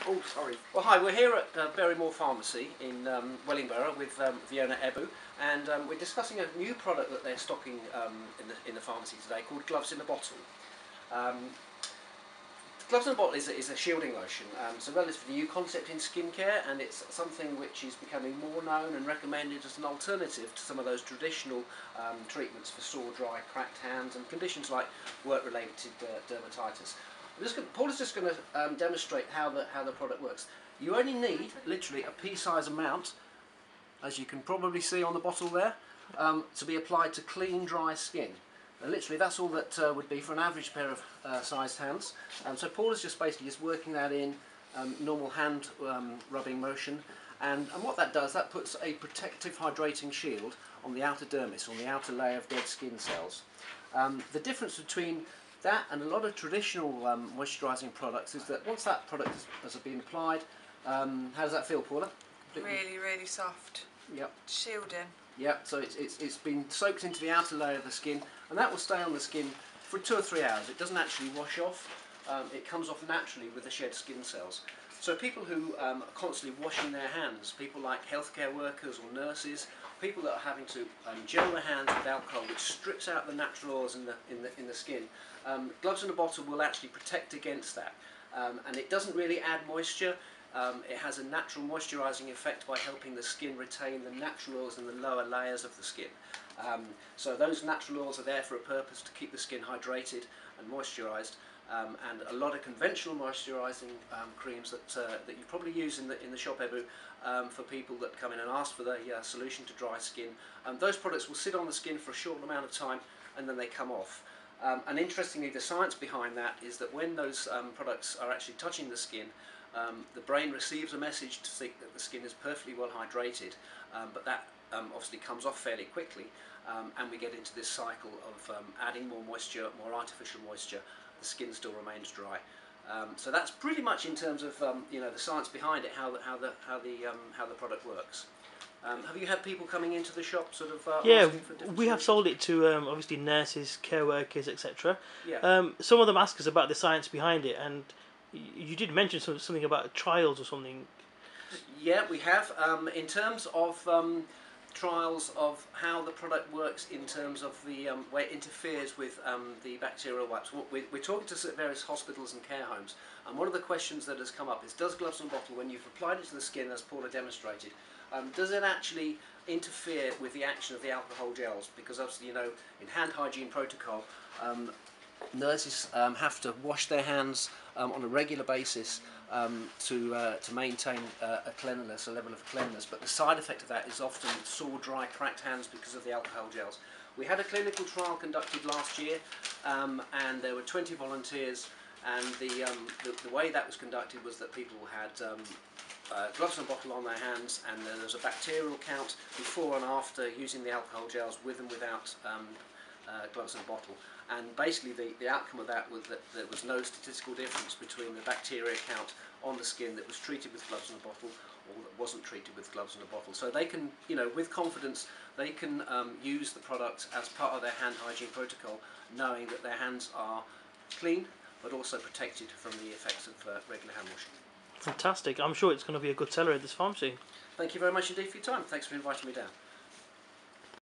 Oh, sorry. Well, hi, we're here at Berrymore Pharmacy in Wellingborough with the owner Ebbu, and we're discussing a new product that they're stocking in the pharmacy today called Gloves in a Bottle. Gloves in a Bottle is a shielding lotion. It's a relatively new concept in skincare, and it's something which is becoming more known and recommended as an alternative to some of those traditional treatments for sore, dry, cracked hands and conditions like work-related dermatitis. Paul is just going to demonstrate how the product works. You only need literally a pea-size amount, as you can probably see on the bottle there, to be applied to clean, dry skin. And literally, that's all that would be for an average pair of sized hands. So Paul is just basically working that in normal hand rubbing motion, and what that does, that puts a protective hydrating shield on the outer dermis, on the outer layer of dead skin cells. The difference between that and a lot of traditional moisturising products is that once that product has been applied, how does that feel, Paula? Really, really soft. Yep. Shielding. Yep. So it's been soaked into the outer layer of the skin, and that will stay on the skin for 2 or 3 hours. It doesn't actually wash off. It comes off naturally with the shed skin cells. So people who are constantly washing their hands, people like healthcare workers or nurses, people that are having to gel their hands with alcohol, which strips out the natural oils in the skin, Gloves in a Bottle will actually protect against that, and it doesn't really add moisture. It has a natural moisturising effect by helping the skin retain the natural oils in the lower layers of the skin. So those natural oils are there for a purpose, to keep the skin hydrated and moisturised. And a lot of conventional moisturising creams that you probably use in the shop, Ebbu, for people that come in and ask for the solution to dry skin. Those products will sit on the skin for a short amount of time and then they come off. And interestingly, the science behind that is that when those products are actually touching the skin, the brain receives a message to think that the skin is perfectly well hydrated, but that obviously comes off fairly quickly, and we get into this cycle of adding more moisture, more artificial moisture. The skin still remains dry. So that's pretty much in terms of the science behind it, how the product works. Have you had people coming into the shop sort of asking for different we have solutions? sold it to obviously nurses, care workers, etc. Yeah. Some of them ask us about the science behind it, and you did mention something about trials or something. Yeah, we have. In terms of trials of how the product works in terms of the where it interferes with the bacterial wipes. We're talking to various hospitals and care homes, and one of the questions that has come up is, does Gloves in a Bottle, when you've applied it to the skin, as Paula demonstrated, does it actually interfere with the action of the alcohol gels? Because obviously, in hand hygiene protocol, nurses have to wash their hands on a regular basis to maintain a cleanliness, a level of cleanliness. But the side effect of that is often sore, dry, cracked hands because of the alcohol gels. We had a clinical trial conducted last year, and there were 20 volunteers, and the way that was conducted was that people had Gloves in a Bottle on their hands, and there was a bacterial count before and after using the alcohol gels with and without Gloves in a Bottle. And basically the outcome of that was that there was no statistical difference between the bacteria count on the skin that was treated with Gloves in a Bottle or that wasn't treated with Gloves in a Bottle. So they can, with confidence, they can use the product as part of their hand hygiene protocol, knowing that their hands are clean but also protected from the effects of regular hand washing. Fantastic. I'm sure it's going to be a good seller at this pharmacy. Thank you very much indeed for your time. Thanks for inviting me down.